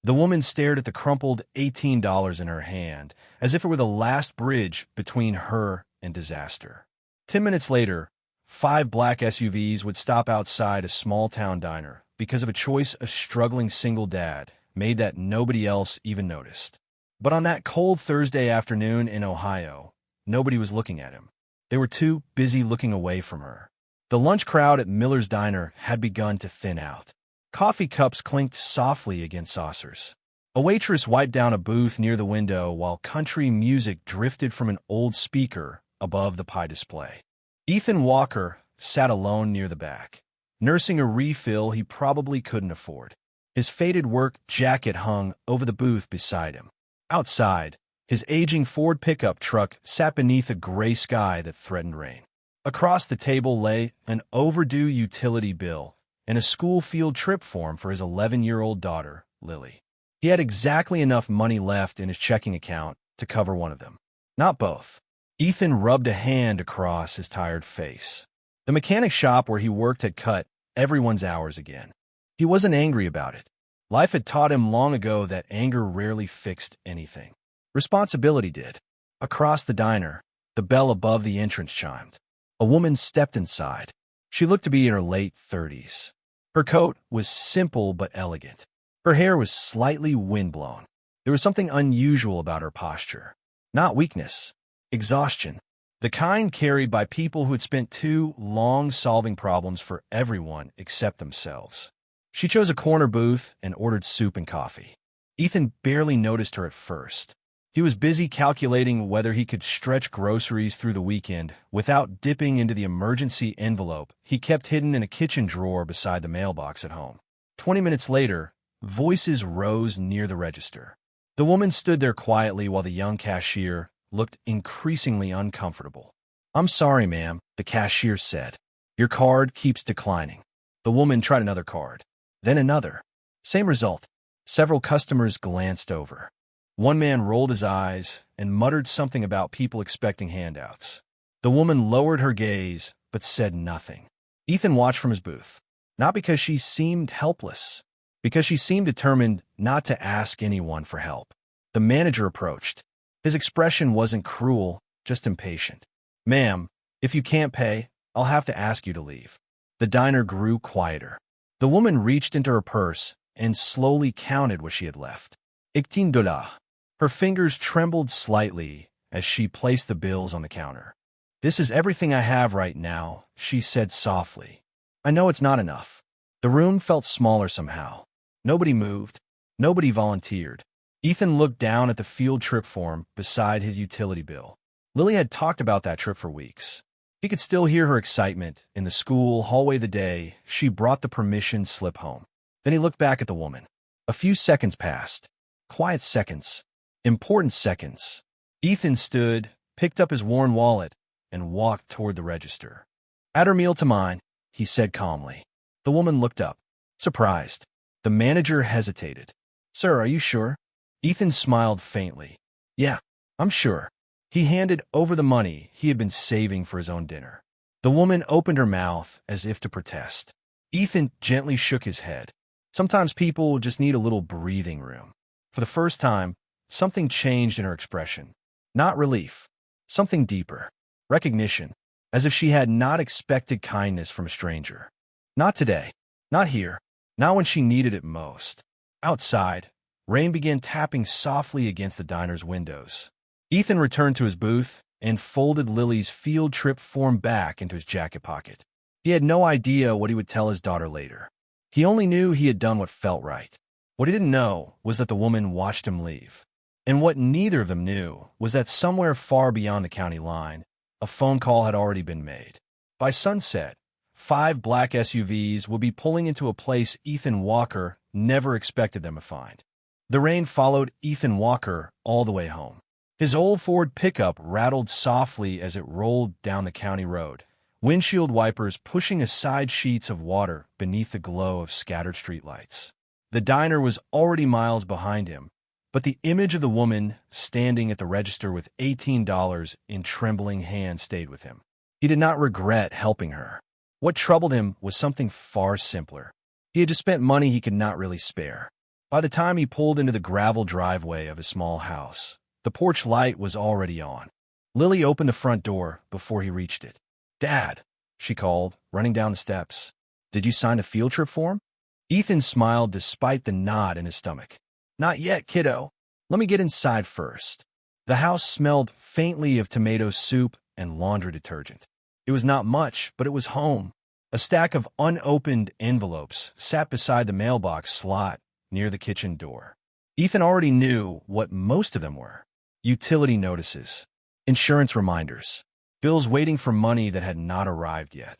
The woman stared at the crumpled $18 in her hand, as if it were the last bridge between her and disaster. 10 minutes later, 5 black SUVs would stop outside a small-town diner because of a choice a struggling single dad made that nobody else even noticed. But on that cold Thursday afternoon in Ohio, nobody was looking at him. They were too busy looking away from her. The lunch crowd at Miller's Diner had begun to thin out. Coffee cups clinked softly against saucers. A waitress wiped down a booth near the window while country music drifted from an old speaker above the pie display. Ethan Walker sat alone near the back, nursing a refill he probably couldn't afford. His faded work jacket hung over the booth beside him. Outside, his aging Ford pickup truck sat beneath a gray sky that threatened rain. Across the table lay an overdue utility bill and a school field trip form for his 11-year-old daughter, Lily. He had exactly enough money left in his checking account to cover one of them, not both. Ethan rubbed a hand across his tired face. The mechanic shop where he worked had cut everyone's hours again. He wasn't angry about it. Life had taught him long ago that anger rarely fixed anything. Responsibility did. Across the diner, the bell above the entrance chimed. A woman stepped inside. She looked to be in her late 30s. Her coat was simple but elegant. Her hair was slightly windblown. There was something unusual about her posture. Not weakness, exhaustion. The kind carried by people who had spent too long solving problems for everyone except themselves. She chose a corner booth and ordered soup and coffee. Ethan barely noticed her at first. He was busy calculating whether he could stretch groceries through the weekend without dipping into the emergency envelope he kept hidden in a kitchen drawer beside the mailbox at home. 20 minutes later, voices rose near the register. The woman stood there quietly while the young cashier looked increasingly uncomfortable. "I'm sorry, ma'am," the cashier said. "Your card keeps declining." The woman tried another card, then another. Same result. Several customers glanced over. One man rolled his eyes and muttered something about people expecting handouts. The woman lowered her gaze, but said nothing. Ethan watched from his booth, not because she seemed helpless, because she seemed determined not to ask anyone for help. The manager approached. His expression wasn't cruel, just impatient. "Ma'am, if you can't pay, I'll have to ask you to leave." The diner grew quieter. The woman reached into her purse and slowly counted what she had left. $18. Her fingers trembled slightly as she placed the bills on the counter. "This is everything I have right now," she said softly. "I know it's not enough." The room felt smaller somehow. Nobody moved. Nobody volunteered. Ethan looked down at the field trip form beside his utility bill. Lily had talked about that trip for weeks. He could still hear her excitement in the school hallway the day she brought the permission slip home. Then he looked back at the woman. A few seconds passed. Quiet seconds. Important seconds. Ethan stood, picked up his worn wallet, and walked toward the register. "Add her meal to mine," he said calmly. The woman looked up, surprised. The manager hesitated. "Sir, are you sure?" Ethan smiled faintly. "Yeah, I'm sure." He handed over the money he had been saving for his own dinner. The woman opened her mouth as if to protest. Ethan gently shook his head. Sometimes people just need a little breathing room. For the first time, something changed in her expression. Not relief. Something deeper. Recognition. As if she had not expected kindness from a stranger. Not today. Not here. Not when she needed it most. Outside, rain began tapping softly against the diner's windows. Ethan returned to his booth and folded Lily's field trip form back into his jacket pocket. He had no idea what he would tell his daughter later. He only knew he had done what felt right. What he didn't know was that the woman watched him leave. And what neither of them knew was that somewhere far beyond the county line, a phone call had already been made. By sunset, 5 black SUVs would be pulling into a place Ethan Walker never expected them to find. The rain followed Ethan Walker all the way home. His old Ford pickup rattled softly as it rolled down the county road, windshield wipers pushing aside sheets of water beneath the glow of scattered streetlights. The diner was already miles behind him, but the image of the woman standing at the register with $18 in trembling hands stayed with him. He did not regret helping her. What troubled him was something far simpler. He had just spent money he could not really spare. By the time he pulled into the gravel driveway of his small house, the porch light was already on. Lily opened the front door before he reached it. "Dad," she called, running down the steps. "Did you sign a field trip form?" Ethan smiled despite the knot in his stomach. "Not yet, kiddo. Let me get inside first." The house smelled faintly of tomato soup and laundry detergent. It was not much, but it was home. A stack of unopened envelopes sat beside the mailbox slot near the kitchen door. Ethan already knew what most of them were. Utility notices, insurance reminders, bills waiting for money that had not arrived yet.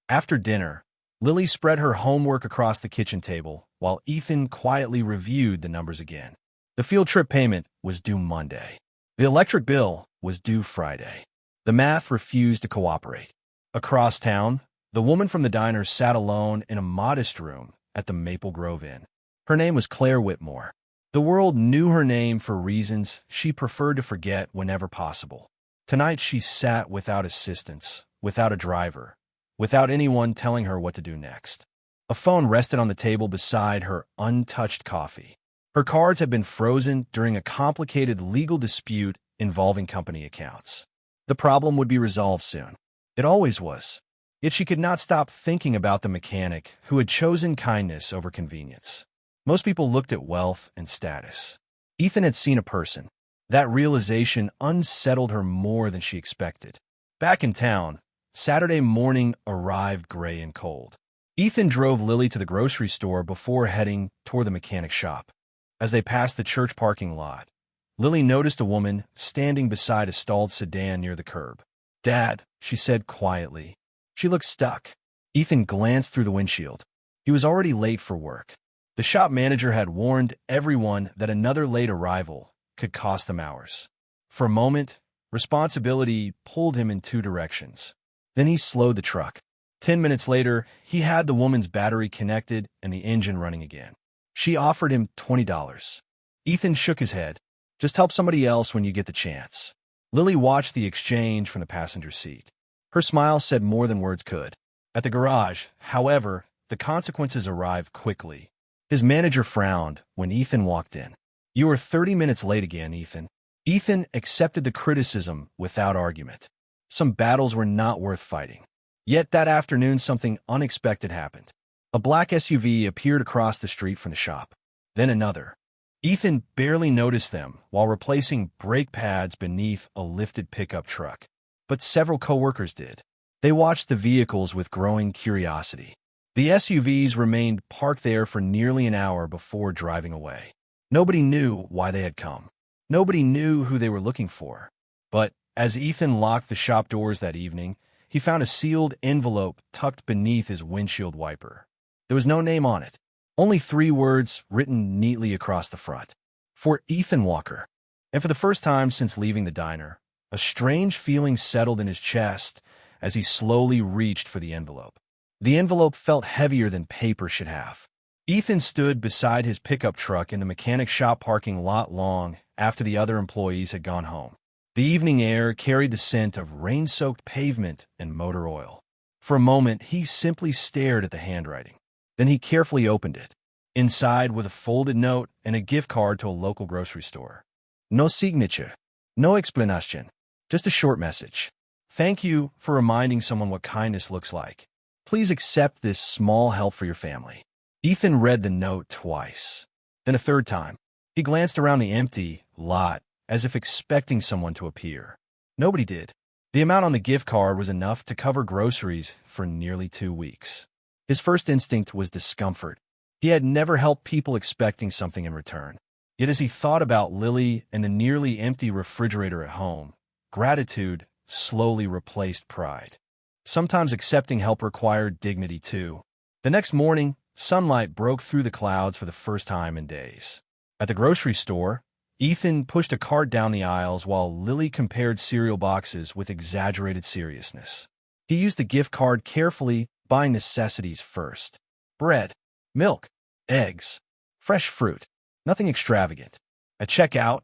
After dinner, Lily spread her homework across the kitchen table while Ethan quietly reviewed the numbers again. The field trip payment was due Monday. The electric bill was due Friday. The math refused to cooperate. Across town, the woman from the diner sat alone in a modest room at the Maple Grove Inn. Her name was Claire Whitmore. The world knew her name for reasons she preferred to forget whenever possible. Tonight she sat without assistance, without a driver, without anyone telling her what to do next. A phone rested on the table beside her untouched coffee. Her cards had been frozen during a complicated legal dispute involving company accounts. The problem would be resolved soon. It always was. Yet she could not stop thinking about the mechanic who had chosen kindness over convenience. Most people looked at wealth and status. Ethan had seen a person. That realization unsettled her more than she expected. Back in town, Saturday morning arrived gray and cold. Ethan drove Lily to the grocery store before heading toward the mechanic shop. As they passed the church parking lot, Lily noticed a woman standing beside a stalled sedan near the curb. "Dad," she said quietly. She looked stuck. Ethan glanced through the windshield. He was already late for work. The shop manager had warned everyone that another late arrival could cost them hours. For a moment, responsibility pulled him in two directions. Then he slowed the truck. 10 minutes later, he had the woman's battery connected and the engine running again. She offered him $20. Ethan shook his head. "Just help somebody else when you get the chance." Lily watched the exchange from the passenger seat. Her smile said more than words could. At the garage, however, the consequences arrived quickly. His manager frowned when Ethan walked in. "You were 30 minutes late again, Ethan." Ethan accepted the criticism without argument. Some battles were not worth fighting. Yet that afternoon something unexpected happened. A black SUV appeared across the street from the shop. Then another. Ethan barely noticed them while replacing brake pads beneath a lifted pickup truck. But several coworkers did. They watched the vehicles with growing curiosity. The SUVs remained parked there for nearly an hour before driving away. Nobody knew why they had come. Nobody knew who they were looking for. But as Ethan locked the shop doors that evening, he found a sealed envelope tucked beneath his windshield wiper. There was no name on it, only 3 words written neatly across the front. For Ethan Walker. And for the first time since leaving the diner, a strange feeling settled in his chest as he slowly reached for the envelope. The envelope felt heavier than paper should have. Ethan stood beside his pickup truck in the mechanic shop parking lot long after the other employees had gone home. The evening air carried the scent of rain-soaked pavement and motor oil. For a moment, he simply stared at the handwriting. Then he carefully opened it. Inside was a folded note and a gift card to a local grocery store. No signature, no explanation, just a short message. "Thank you for reminding someone what kindness looks like. Please accept this small help for your family." Ethan read the note twice. Then a third time. He glanced around the empty lot as if expecting someone to appear. Nobody did. The amount on the gift card was enough to cover groceries for nearly 2 weeks. His first instinct was discomfort. He had never helped people expecting something in return. Yet as he thought about Lily and the nearly empty refrigerator at home, gratitude slowly replaced pride. Sometimes accepting help required dignity too. The next morning, sunlight broke through the clouds for the first time in days. At the grocery store, Ethan pushed a cart down the aisles while Lily compared cereal boxes with exaggerated seriousness. He used the gift card carefully, buying necessities first. Bread, milk, eggs, fresh fruit, nothing extravagant. At checkout,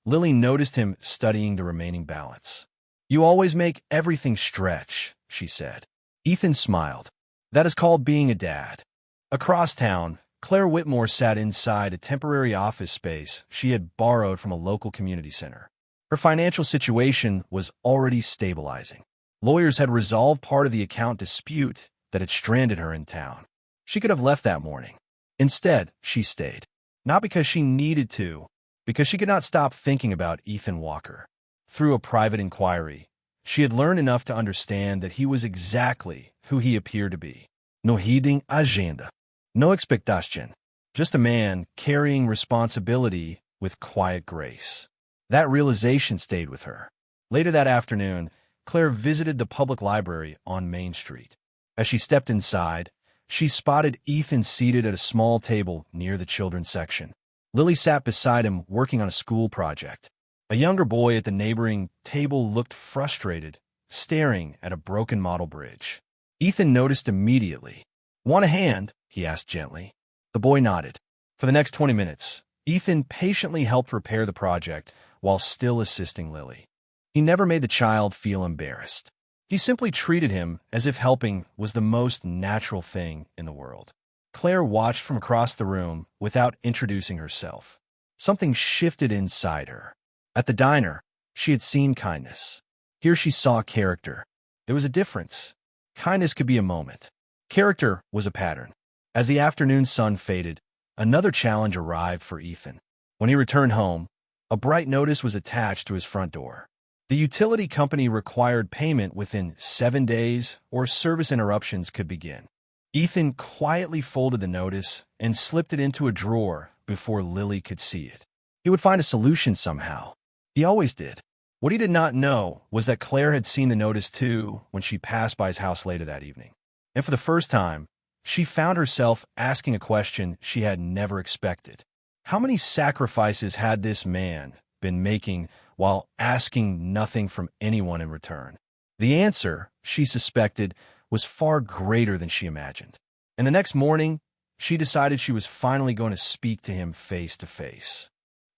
Lily noticed him studying the remaining balance. "You always make everything stretch," she said. Ethan smiled. "That is called being a dad." Across town, Claire Whitmore sat inside a temporary office space she had borrowed from a local community center. Her financial situation was already stabilizing. Lawyers had resolved part of the account dispute that had stranded her in town. She could have left that morning. Instead, she stayed. Not because she needed to, because she could not stop thinking about Ethan Walker. Through a private inquiry, she had learned enough to understand that he was exactly who he appeared to be. No hidden agenda. No expectation. Just a man carrying responsibility with quiet grace. That realization stayed with her. Later that afternoon, Claire visited the public library on Main Street. As she stepped inside, she spotted Ethan seated at a small table near the children's section. Lily sat beside him working on a school project. A younger boy at the neighboring table looked frustrated, staring at a broken model bridge. Ethan noticed immediately. "Want a hand?" he asked gently. The boy nodded. For the next 20 minutes, Ethan patiently helped repair the project while still assisting Lily. He never made the child feel embarrassed. He simply treated him as if helping was the most natural thing in the world. Claire watched from across the room without introducing herself. Something shifted inside her. At the diner, she had seen kindness. Here she saw character. There was a difference. Kindness could be a moment. Character was a pattern. As the afternoon sun faded, another challenge arrived for Ethan. When he returned home, a bright notice was attached to his front door. The utility company required payment within 7 days or service interruptions could begin. Ethan quietly folded the notice and slipped it into a drawer before Lily could see it. He would find a solution somehow. He always did. What he did not know was that Claire had seen the notice too when she passed by his house later that evening. And for the first time, she found herself asking a question she had never expected. How many sacrifices had this man been making while asking nothing from anyone in return? The answer, she suspected, was far greater than she imagined. And the next morning, she decided she was finally going to speak to him face to face.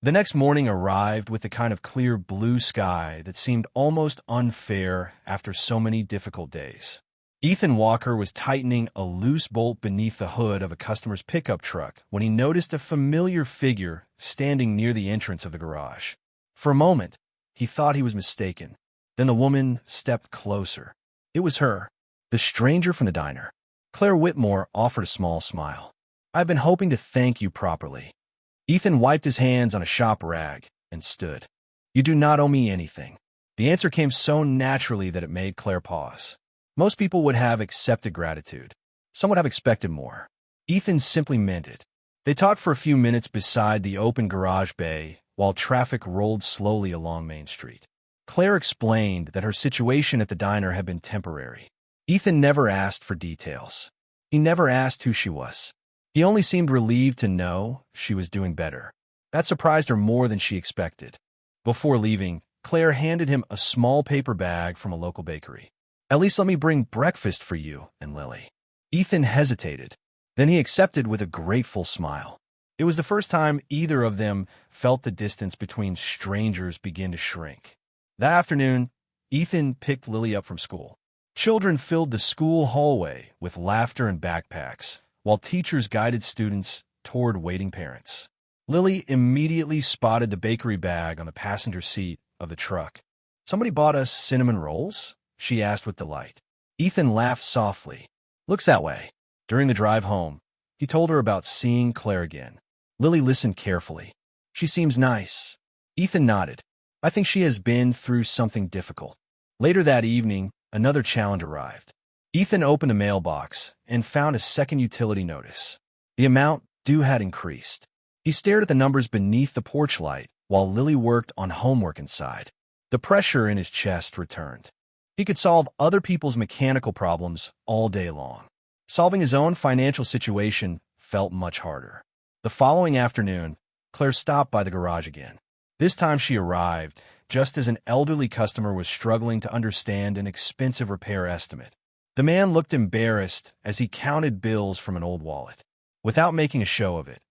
The next morning arrived with the kind of clear blue sky that seemed almost unfair after so many difficult days. Ethan Walker was tightening a loose bolt beneath the hood of a customer's pickup truck when he noticed a familiar figure standing near the entrance of the garage. For a moment, he thought he was mistaken. Then the woman stepped closer. It was her, the stranger from the diner. Claire Whitmore offered a small smile. "I've been hoping to thank you properly." Ethan wiped his hands on a shop rag and stood. "You do not owe me anything." The answer came so naturally that it made Claire pause. Most people would have accepted gratitude. Some would have expected more. Ethan simply meant it. They talked for a few minutes beside the open garage bay while traffic rolled slowly along Main Street. Claire explained that her situation at the diner had been temporary. Ethan never asked for details. He never asked who she was. He only seemed relieved to know she was doing better. That surprised her more than she expected. Before leaving, Claire handed him a small paper bag from a local bakery. "At least let me bring breakfast for you and Lily." Ethan hesitated. Then he accepted with a grateful smile. It was the first time either of them felt the distance between strangers begin to shrink. That afternoon, Ethan picked Lily up from school. Children filled the school hallway with laughter and backpacks, while teachers guided students toward waiting parents. Lily immediately spotted the bakery bag on the passenger seat of the truck. "Somebody bought us cinnamon rolls?" she asked with delight. Ethan laughed softly. "Looks that way." During the drive home, he told her about seeing Claire again. Lily listened carefully. "She seems nice." Ethan nodded. "I think she has been through something difficult." Later that evening, another challenge arrived. Ethan opened the mailbox and found a second utility notice. The amount due had increased. He stared at the numbers beneath the porch light while Lily worked on homework inside. The pressure in his chest returned. He could solve other people's mechanical problems all day long. Solving his own financial situation felt much harder. The following afternoon, Claire stopped by the garage again. This time she arrived just as an elderly customer was struggling to understand an expensive repair estimate. The man looked embarrassed as he counted bills from an old wallet. Without making a show of it,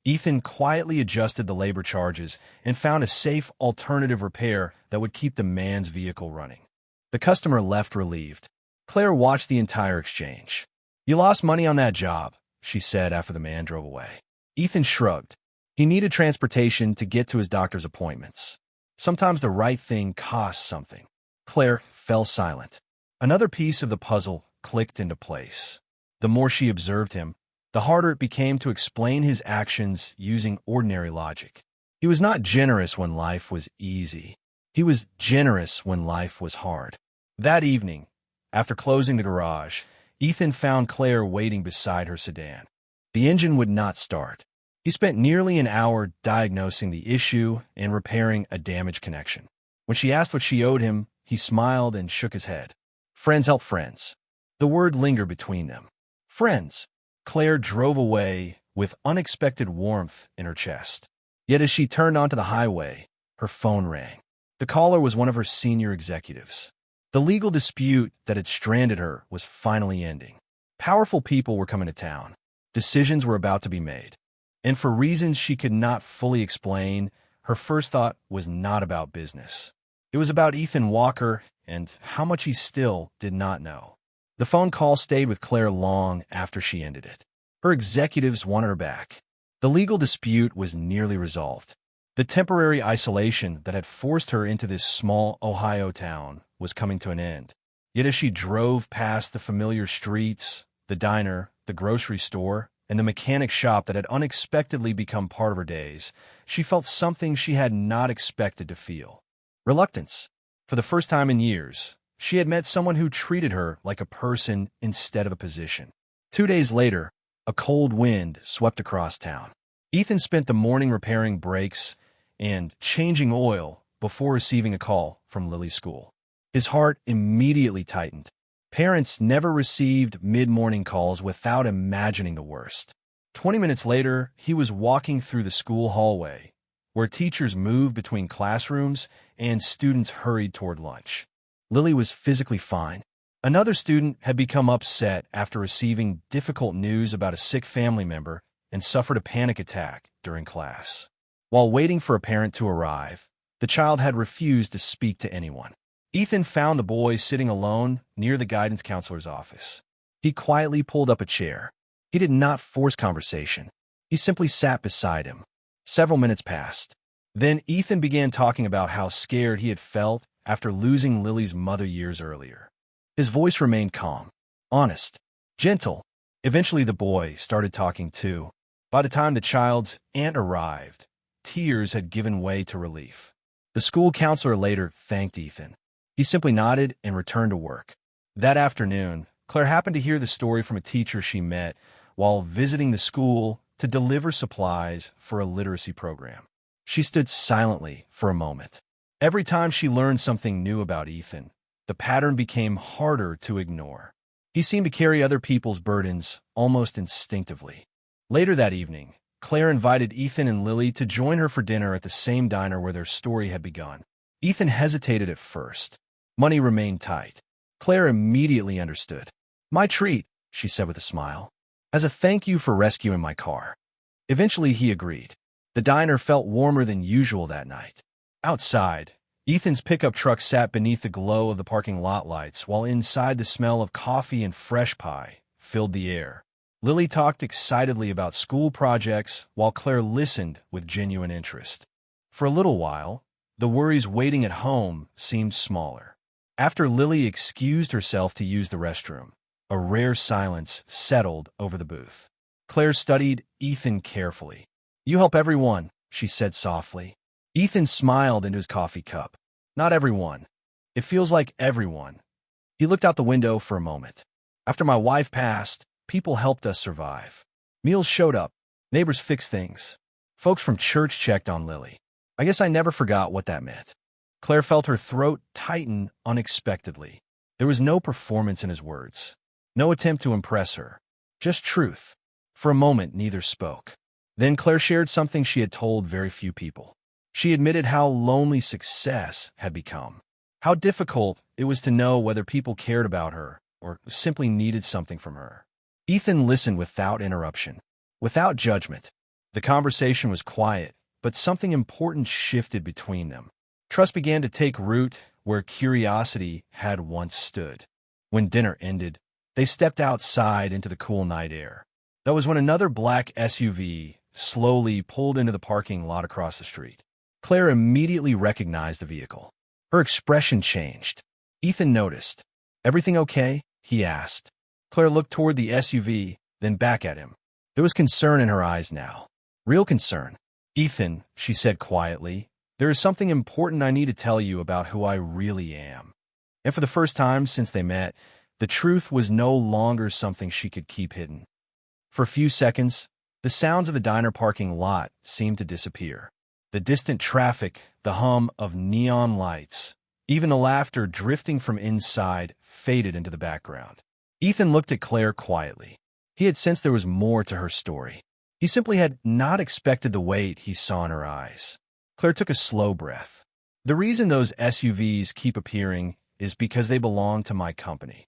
Ethan quietly adjusted the labor charges and found a safe alternative repair that would keep the man's vehicle running. The customer left relieved. Claire watched the entire exchange. "You lost money on that job," she said after the man drove away. Ethan shrugged. He needed transportation to get to his doctor's appointments. Sometimes the right thing costs something. Claire fell silent. Another piece of the puzzle clicked into place. The more she observed him, the harder it became to explain his actions using ordinary logic. He was not generous when life was easy. He was generous when life was hard. That evening, after closing the garage, Ethan found Claire waiting beside her sedan. The engine would not start. He spent nearly an hour diagnosing the issue and repairing a damaged connection. When she asked what she owed him, he smiled and shook his head. Friends help friends. The word lingered between them. Friends. Claire drove away with unexpected warmth in her chest. Yet as she turned onto the highway, her phone rang. The caller was one of her senior executives. The legal dispute that had stranded her was finally ending. Powerful people were coming to town. Decisions were about to be made. And for reasons she could not fully explain, her first thought was not about business. It was about Ethan Walker and how much he still did not know. The phone call stayed with Claire long after she ended it. Her executives wanted her back. The legal dispute was nearly resolved. The temporary isolation that had forced her into this small Ohio town was coming to an end. Yet as she drove past the familiar streets, the diner, the grocery store, and the mechanic shop that had unexpectedly become part of her days, she felt something she had not expected to feel. Reluctance. For the first time in years, she had met someone who treated her like a person instead of a position. 2 days later, a cold wind swept across town. Ethan spent the morning repairing brakes and changing oil before receiving a call from Lily's school. His heart immediately tightened. Parents never received mid-morning calls without imagining the worst. 20 minutes later, he was walking through the school hallway, where teachers moved between classrooms and students hurried toward lunch. Lily was physically fine. Another student had become upset after receiving difficult news about a sick family member and suffered a panic attack during class. While waiting for a parent to arrive, the child had refused to speak to anyone. Ethan found the boy sitting alone near the guidance counselor's office. He quietly pulled up a chair. He did not force conversation. He simply sat beside him. Several minutes passed. Then Ethan began talking about how scared he had felt after losing Lily's mother years earlier. His voice remained calm, honest, gentle. Eventually the boy started talking too. By the time the child's aunt arrived, tears had given way to relief. The school counselor later thanked Ethan. He simply nodded and returned to work. That afternoon, Claire happened to hear the story from a teacher she met while visiting the school to deliver supplies for a literacy program. She stood silently for a moment. Every time she learned something new about Ethan, the pattern became harder to ignore. He seemed to carry other people's burdens almost instinctively. Later that evening, Claire invited Ethan and Lily to join her for dinner at the same diner where their story had begun. Ethan hesitated at first. Money remained tight. Claire immediately understood. "My treat," she said with a smile, "as a thank you for rescuing my car." Eventually he agreed. The diner felt warmer than usual that night. Outside, Ethan's pickup truck sat beneath the glow of the parking lot lights, while inside the smell of coffee and fresh pie filled the air. Lily talked excitedly about school projects, while Claire listened with genuine interest. For a little while, the worries waiting at home seemed smaller. After Lily excused herself to use the restroom, a rare silence settled over the booth. Claire studied Ethan carefully. "You help everyone," she said softly. Ethan smiled into his coffee cup. "Not everyone. It feels like everyone." He looked out the window for a moment. "After my wife passed, people helped us survive. Meals showed up. Neighbors fixed things. Folks from church checked on Lily. I guess I never forgot what that meant." Claire felt her throat tighten unexpectedly. There was no performance in his words. No attempt to impress her. Just truth. For a moment, neither spoke. Then Claire shared something she had told very few people. She admitted how lonely success had become. How difficult it was to know whether people cared about her or simply needed something from her. Ethan listened without interruption, without judgment. The conversation was quiet, but something important shifted between them. Trust began to take root where curiosity had once stood. When dinner ended, they stepped outside into the cool night air. That was when another black SUV slowly pulled into the parking lot across the street. Claire immediately recognized the vehicle. Her expression changed. Ethan noticed. "Everything okay?" he asked. Claire looked toward the SUV, then back at him. There was concern in her eyes now. Real concern. "Ethan," she said quietly, "there is something important I need to tell you about who I really am." And for the first time since they met, the truth was no longer something she could keep hidden. For a few seconds, the sounds of the diner parking lot seemed to disappear. The distant traffic, the hum of neon lights, even the laughter drifting from inside faded into the background. Ethan looked at Claire quietly. He had sensed there was more to her story. He simply had not expected the weight he saw in her eyes. Claire took a slow breath. "The reason those SUVs keep appearing is because they belong to my company."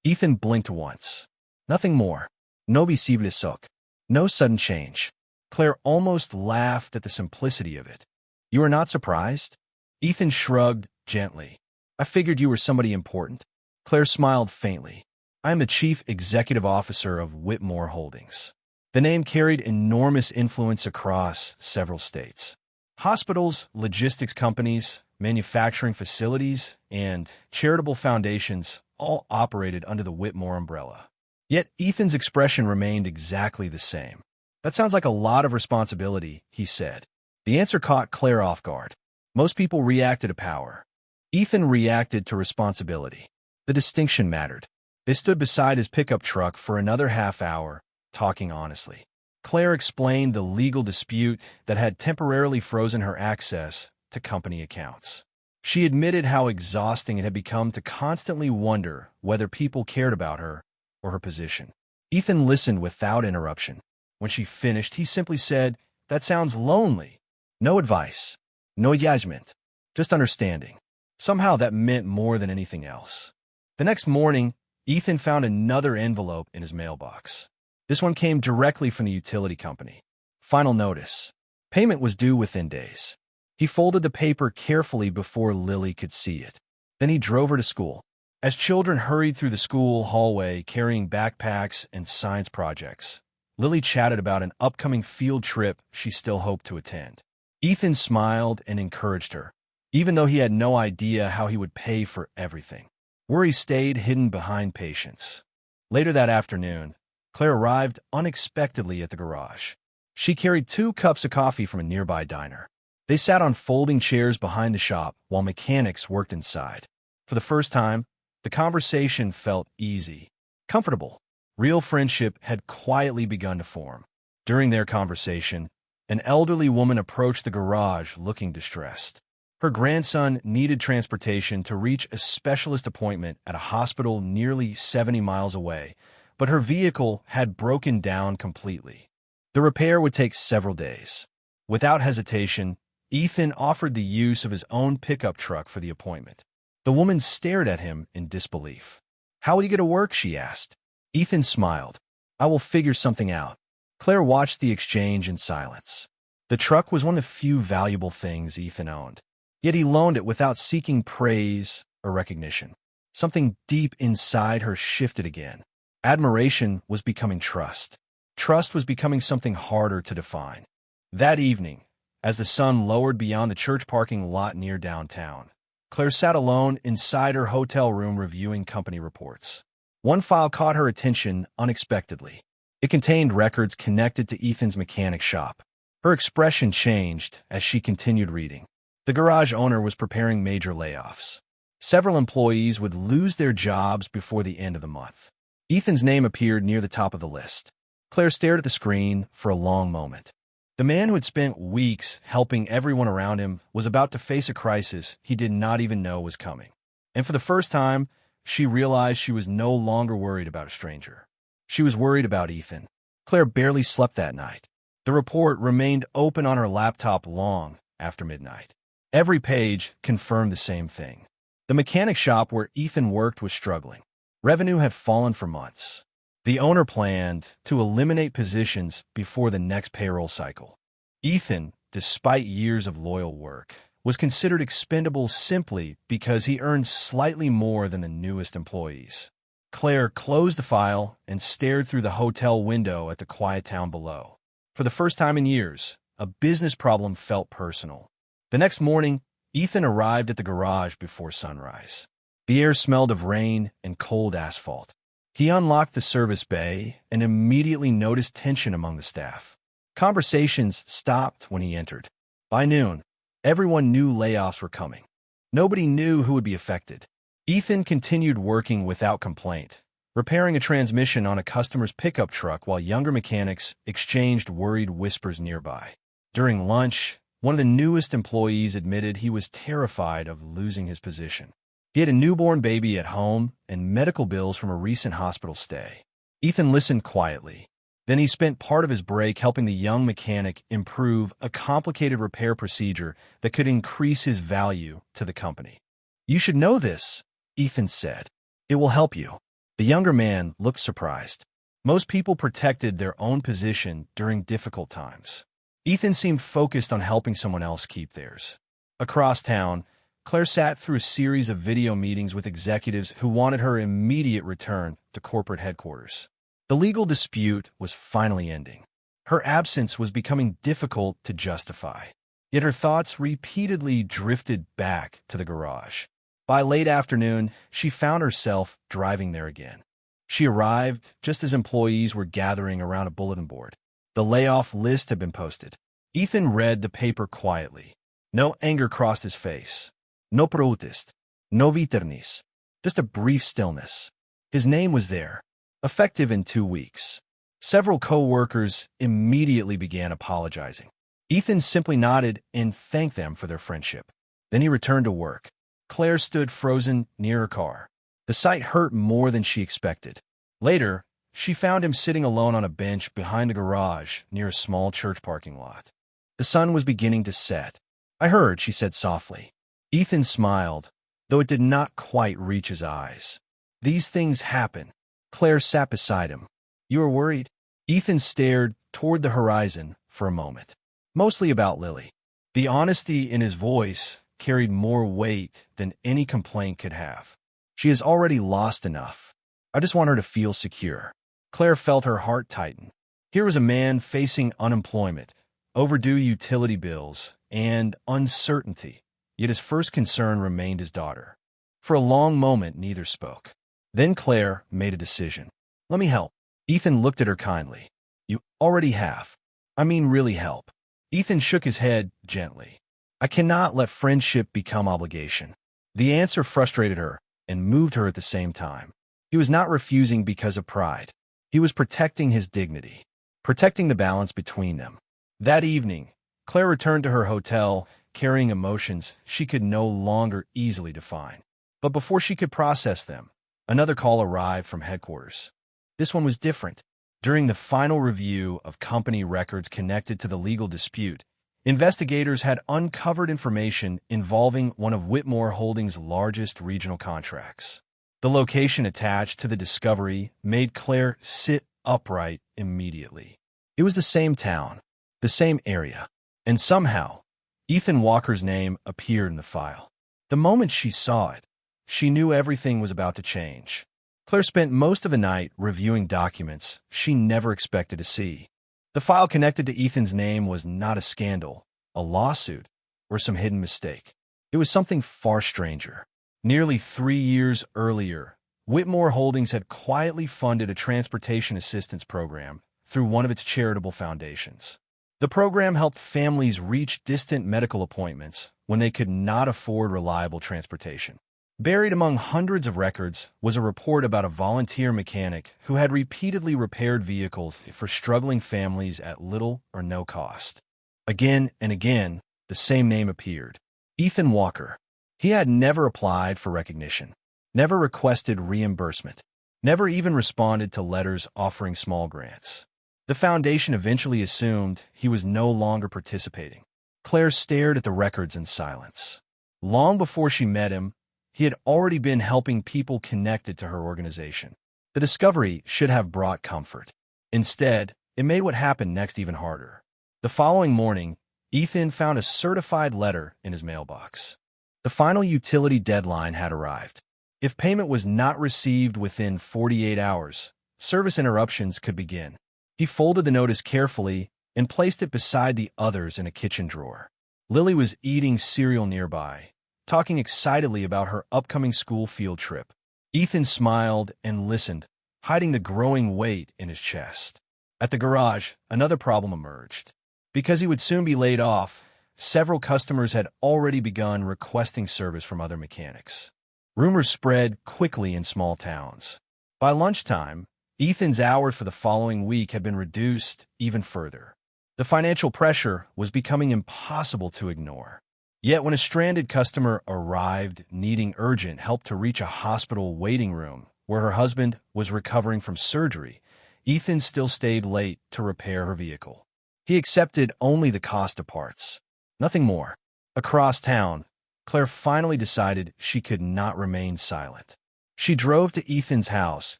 Ethan blinked once. Nothing more. No visible shock. No sudden change. Claire almost laughed at the simplicity of it. "You are not surprised?" Ethan shrugged gently. "I figured you were somebody important." Claire smiled faintly. "I am the chief executive officer of Whitmore Holdings." The name carried enormous influence across several states. Hospitals, logistics companies, manufacturing facilities, and charitable foundations all operated under the Whitmore umbrella. Yet Ethan's expression remained exactly the same. "That sounds like a lot of responsibility," he said. The answer caught Claire off guard. Most people reacted to power. Ethan reacted to responsibility. The distinction mattered. They stood beside his pickup truck for another half hour, talking honestly. Claire explained the legal dispute that had temporarily frozen her access to company accounts. She admitted how exhausting it had become to constantly wonder whether people cared about her or her position. Ethan listened without interruption. When she finished, he simply said, "That sounds lonely." No advice, no judgment, just understanding. Somehow that meant more than anything else. The next morning, Ethan found another envelope in his mailbox. This one came directly from the utility company. Final notice. Payment was due within days. He folded the paper carefully before Lily could see it. Then he drove her to school. As children hurried through the school hallway carrying backpacks and science projects, Lily chatted about an upcoming field trip she still hoped to attend. Ethan smiled and encouraged her, even though he had no idea how he would pay for everything. Worry stayed hidden behind patience. Later that afternoon, Claire arrived unexpectedly at the garage. She carried 2 cups of coffee from a nearby diner. They sat on folding chairs behind the shop while mechanics worked inside. For the first time, the conversation felt easy, comfortable. Real friendship had quietly begun to form. During their conversation, an elderly woman approached the garage looking distressed. Her grandson needed transportation to reach a specialist appointment at a hospital nearly 70 miles away, but her vehicle had broken down completely. The repair would take several days. Without hesitation, Ethan offered the use of his own pickup truck for the appointment. The woman stared at him in disbelief. "How will you get to work?" she asked. Ethan smiled. "I will figure something out." Claire watched the exchange in silence. The truck was one of the few valuable things Ethan owned. Yet he loaned it without seeking praise or recognition. Something deep inside her shifted again. Admiration was becoming trust. Trust was becoming something harder to define. That evening, as the sun lowered beyond the church parking lot near downtown, Claire sat alone inside her hotel room reviewing company reports. One file caught her attention unexpectedly. It contained records connected to Ethan's mechanic shop. Her expression changed as she continued reading. The garage owner was preparing major layoffs. Several employees would lose their jobs before the end of the month. Ethan's name appeared near the top of the list. Claire stared at the screen for a long moment. The man who had spent weeks helping everyone around him was about to face a crisis he did not even know was coming. And for the first time, she realized she was no longer worried about a stranger. She was worried about Ethan. Claire barely slept that night. The report remained open on her laptop long after midnight. Every page confirmed the same thing. The mechanic shop where Ethan worked was struggling. Revenue had fallen for months. The owner planned to eliminate positions before the next payroll cycle. Ethan, despite years of loyal work, was considered expendable simply because he earned slightly more than the newest employees. Claire closed the file and stared through the hotel window at the quiet town below. For the first time in years, a business problem felt personal. The next morning, Ethan arrived at the garage before sunrise. The air smelled of rain and cold asphalt. He unlocked the service bay and immediately noticed tension among the staff. Conversations stopped when he entered. By noon, everyone knew layoffs were coming. Nobody knew who would be affected. Ethan continued working without complaint, repairing a transmission on a customer's pickup truck while younger mechanics exchanged worried whispers nearby. During lunch, one of the newest employees admitted he was terrified of losing his position. He had a newborn baby at home and medical bills from a recent hospital stay. Ethan listened quietly. Then he spent part of his break helping the young mechanic improve a complicated repair procedure that could increase his value to the company. "You should know this," Ethan said. "It will help you." The younger man looked surprised. Most people protected their own position during difficult times. Ethan seemed focused on helping someone else keep theirs. Across town, Claire sat through a series of video meetings with executives who wanted her immediate return to corporate headquarters. The legal dispute was finally ending. Her absence was becoming difficult to justify, yet her thoughts repeatedly drifted back to the garage. By late afternoon, she found herself driving there again. She arrived just as employees were gathering around a bulletin board. The layoff list had been posted. Ethan read the paper quietly. No anger crossed his face. No protest. No viternis. Just a brief stillness. His name was there, effective in 2 weeks. Several co-workers immediately began apologizing. Ethan simply nodded and thanked them for their friendship. Then he returned to work. Claire stood frozen near her car. The sight hurt more than she expected. Later, she found him sitting alone on a bench behind the garage near a small church parking lot. The sun was beginning to set. "I heard," she said softly. Ethan smiled, though it did not quite reach his eyes. "These things happen." Claire sat beside him. "You are worried?" Ethan stared toward the horizon for a moment, mostly about Lily. The honesty in his voice carried more weight than any complaint could have. "She has already lost enough. I just want her to feel secure." Claire felt her heart tighten. Here was a man facing unemployment, overdue utility bills, and uncertainty, yet his first concern remained his daughter. For a long moment, neither spoke. Then Claire made a decision. "Let me help." Ethan looked at her kindly. "You already have. I mean really help." Ethan shook his head gently. "I cannot let friendship become obligation." The answer frustrated her and moved her at the same time. He was not refusing because of pride. He was protecting his dignity, protecting the balance between them. That evening, Claire returned to her hotel, carrying emotions she could no longer easily define. But before she could process them, another call arrived from headquarters. This one was different. During the final review of company records connected to the legal dispute, investigators had uncovered information involving one of Whitmore Holdings' largest regional contracts. The location attached to the discovery made Claire sit upright immediately. It was the same town, the same area, and somehow, Ethan Walker's name appeared in the file. The moment she saw it, she knew everything was about to change. Claire spent most of the night reviewing documents she never expected to see. The file connected to Ethan's name was not a scandal, a lawsuit, or some hidden mistake. It was something far stranger. Nearly 3 years earlier, Whitmore Holdings had quietly funded a transportation assistance program through one of its charitable foundations. The program helped families reach distant medical appointments when they could not afford reliable transportation. Buried among hundreds of records was a report about a volunteer mechanic who had repeatedly repaired vehicles for struggling families at little or no cost. Again and again, the same name appeared: Ethan Walker. He had never applied for recognition, never requested reimbursement, never even responded to letters offering small grants. The foundation eventually assumed he was no longer participating. Claire stared at the records in silence. Long before she met him, he had already been helping people connected to her organization. The discovery should have brought comfort. Instead, it made what happened next even harder. The following morning, Ethan found a certified letter in his mailbox. The final utility deadline had arrived. If payment was not received within 48 hours, service interruptions could begin. He folded the notice carefully and placed it beside the others in a kitchen drawer. Lily was eating cereal nearby, talking excitedly about her upcoming school field trip. Ethan smiled and listened, hiding the growing weight in his chest. At the garage, another problem emerged. Because he would soon be laid off, several customers had already begun requesting service from other mechanics. Rumors spread quickly in small towns. By lunchtime, Ethan's hours for the following week had been reduced even further. The financial pressure was becoming impossible to ignore. Yet when a stranded customer arrived needing urgent help to reach a hospital waiting room where her husband was recovering from surgery, Ethan still stayed late to repair her vehicle. He accepted only the cost of parts, nothing more. Across town, Claire finally decided she could not remain silent. She drove to Ethan's house,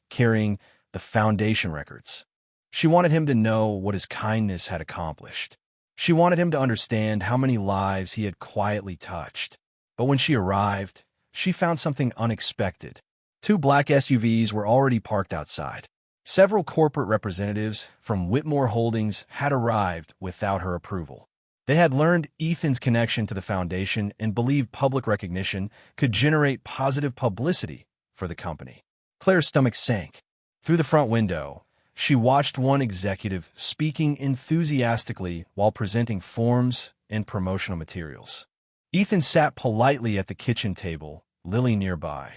carrying the foundation records. She wanted him to know what his kindness had accomplished. She wanted him to understand how many lives he had quietly touched. But when she arrived, she found something unexpected. 2 black SUVs were already parked outside. Several corporate representatives from Whitmore Holdings had arrived without her approval. They had learned Ethan's connection to the foundation and believed public recognition could generate positive publicity for the company. Claire's stomach sank. Through the front window, she watched one executive speaking enthusiastically while presenting forms and promotional materials. Ethan sat politely at the kitchen table, Lily nearby.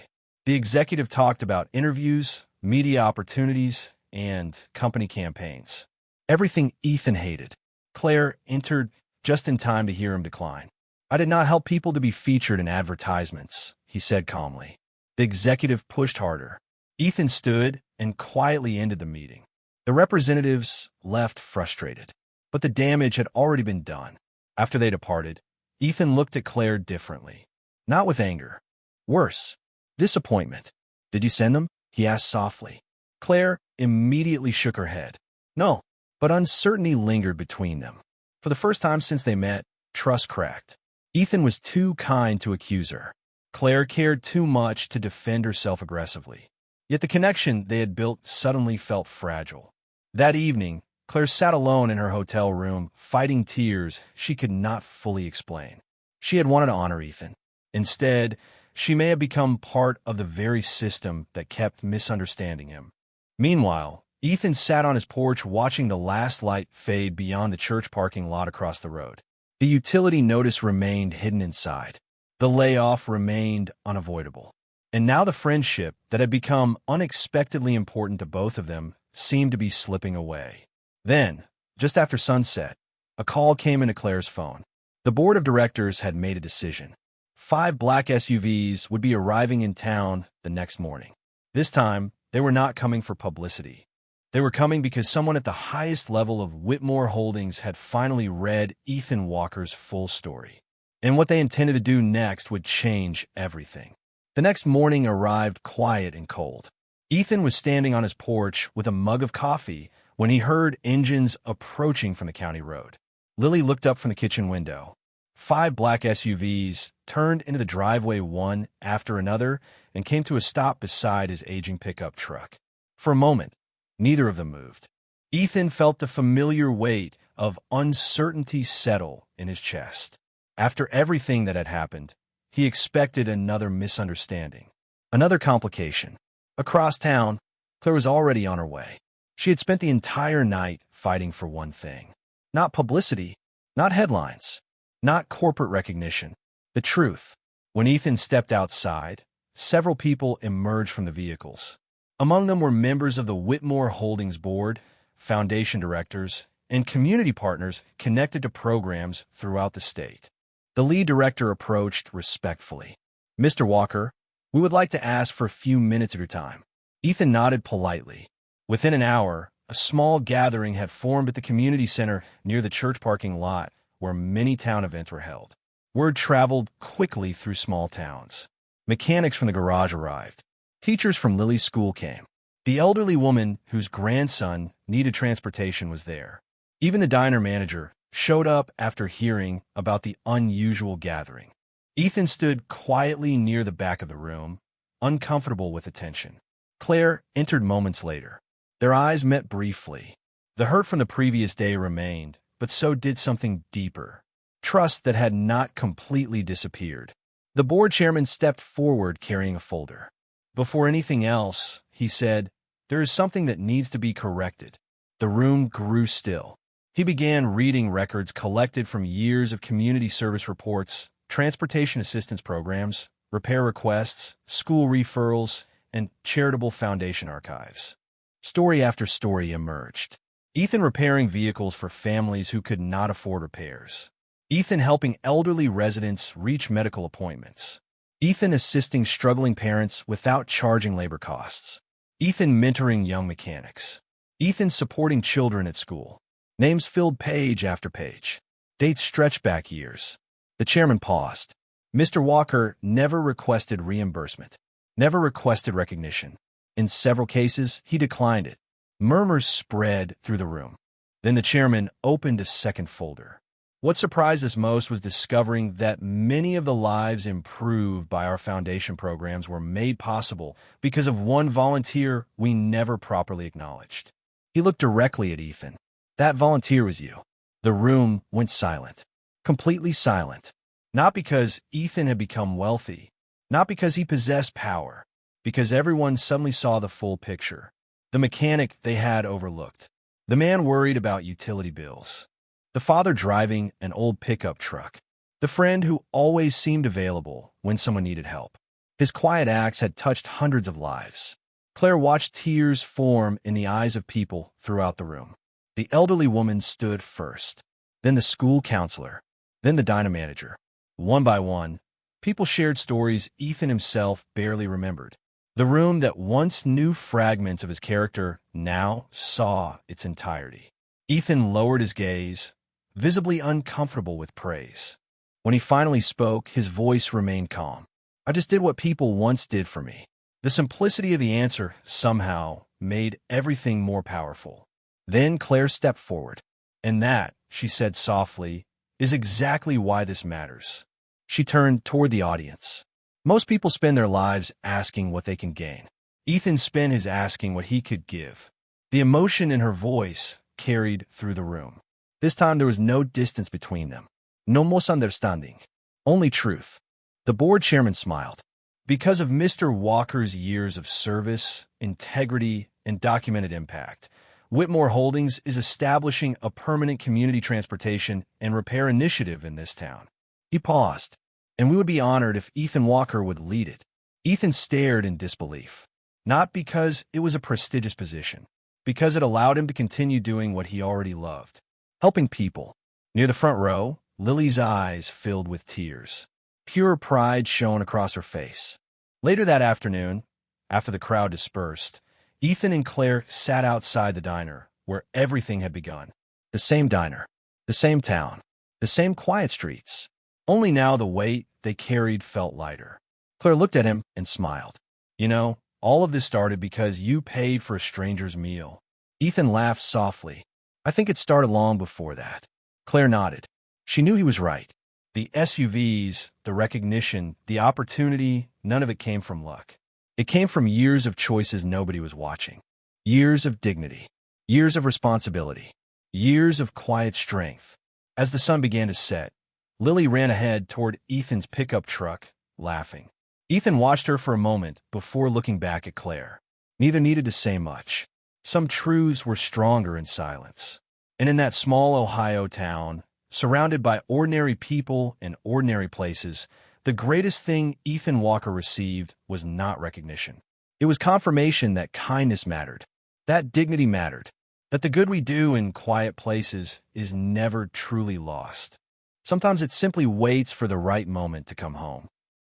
The executive talked about interviews, media opportunities, and company campaigns. Everything Ethan hated. Claire entered just in time to hear him decline. "I did not help people to be featured in advertisements," he said calmly. The executive pushed harder. Ethan stood and quietly ended the meeting. The representatives left frustrated, but the damage had already been done. After they departed, Ethan looked at Claire differently. Not with anger. Worse, disappointment. "Did you send them?" he asked softly. Claire immediately shook her head. No, but uncertainty lingered between them. For the first time since they met, trust cracked. Ethan was too kind to accuse her. Claire cared too much to defend herself aggressively. Yet the connection they had built suddenly felt fragile. That evening, Claire sat alone in her hotel room, fighting tears she could not fully explain. She had wanted to honor Ethan. Instead, she may have become part of the very system that kept misunderstanding him. Meanwhile, Ethan sat on his porch watching the last light fade beyond the church parking lot across the road. The utility notice remained hidden inside. The layoff remained unavoidable. And now the friendship that had become unexpectedly important to both of them seemed to be slipping away. Then, just after sunset, a call came into Claire's phone. The board of directors had made a decision. 5 black SUVs would be arriving in town the next morning. This time, they were not coming for publicity. They were coming because someone at the highest level of Whitmore Holdings had finally read Ethan Walker's full story. And what they intended to do next would change everything. The next morning arrived quiet and cold. Ethan was standing on his porch with a mug of coffee when he heard engines approaching from the county road. Lily looked up from the kitchen window. 5 black SUVs turned into the driveway one after another and came to a stop beside his aging pickup truck. For a moment, neither of them moved. Ethan felt the familiar weight of uncertainty settle in his chest. After everything that had happened, he expected another misunderstanding, another complication. Across town, Claire was already on her way. She had spent the entire night fighting for one thing. Not publicity, not headlines, not corporate recognition. The truth. When Ethan stepped outside, several people emerged from the vehicles. Among them were members of the Whitmore Holdings board, foundation directors, and community partners connected to programs throughout the state. The lead director approached respectfully. "Mr. Walker, we would like to ask for a few minutes of your time." Ethan nodded politely. Within an hour, a small gathering had formed at the community center near the church parking lot where many town events were held. Word traveled quickly through small towns. Mechanics from the garage arrived. Teachers from Lily's school came. The elderly woman whose grandson needed transportation was there. Even the diner manager showed up after hearing about the unusual gathering. Ethan stood quietly near the back of the room, uncomfortable with attention. Claire entered moments later. Their eyes met briefly. The hurt from the previous day remained, but so did something deeper. Trust that had not completely disappeared. The board chairman stepped forward carrying a folder. Before anything else, he said, "There is something that needs to be corrected." The room grew still. He began reading records collected from years of community service reports, transportation assistance programs, repair requests, school referrals, and charitable foundation archives. Story after story emerged. Ethan repairing vehicles for families who could not afford repairs. Ethan helping elderly residents reach medical appointments. Ethan assisting struggling parents without charging labor costs. Ethan mentoring young mechanics. Ethan supporting children at school. Names filled page after page. Dates stretched back years. The chairman paused. Mr. Walker never requested reimbursement, never requested recognition. In several cases, he declined it. Murmurs spread through the room. Then the chairman opened a second folder. What surprised us most was discovering that many of the lives improved by our foundation programs were made possible because of one volunteer we never properly acknowledged. He looked directly at Ethan. That volunteer was you. The room went silent. Completely silent. Not because Ethan had become wealthy. Not because he possessed power. Because everyone suddenly saw the full picture. The mechanic they had overlooked. The man worried about utility bills. The father driving an old pickup truck. The friend who always seemed available when someone needed help. His quiet acts had touched hundreds of lives. Claire watched tears form in the eyes of people throughout the room. The elderly woman stood first, then the school counselor, then the diner manager. One by one, people shared stories Ethan himself barely remembered. The room that once knew fragments of his character now saw its entirety. Ethan lowered his gaze, visibly uncomfortable with praise. When he finally spoke, his voice remained calm. "I just did what people once did for me." The simplicity of the answer somehow made everything more powerful. Then Claire stepped forward. "And that," she said softly, "is exactly why this matters." She turned toward the audience. Most people spend their lives asking what they can gain. Ethan spent his asking what he could give. The emotion in her voice carried through the room. This time there was no distance between them. No misunderstanding. Only truth. The board chairman smiled. Because of Mr. Walker's years of service, integrity, and documented impact, Whitmore Holdings is establishing a permanent community transportation and repair initiative in this town. He paused, and we would be honored if Ethan Walker would lead it. Ethan stared in disbelief, not because it was a prestigious position, because it allowed him to continue doing what he already loved, helping people. Near the front row, Lily's eyes filled with tears. Pure pride shone across her face. Later that afternoon, after the crowd dispersed, Ethan and Claire sat outside the diner, where everything had begun. The same diner, the same town, the same quiet streets. Only now the weight they carried felt lighter. Claire looked at him and smiled. "You know, all of this started because you paid for a stranger's meal." Ethan laughed softly. "I think it started long before that." Claire nodded. She knew he was right. The SUVs, the recognition, the opportunity, none of it came from luck. It came from years of choices nobody was watching. Years of dignity. Years of responsibility. Years of quiet strength. As the sun began to set, Lily ran ahead toward Ethan's pickup truck, laughing. Ethan watched her for a moment before looking back at Claire. Neither needed to say much. Some truths were stronger in silence. And in that small Ohio town, surrounded by ordinary people and ordinary places, the greatest thing Ethan Walker received was not recognition. It was confirmation that kindness mattered, that dignity mattered, that the good we do in quiet places is never truly lost. Sometimes it simply waits for the right moment to come home.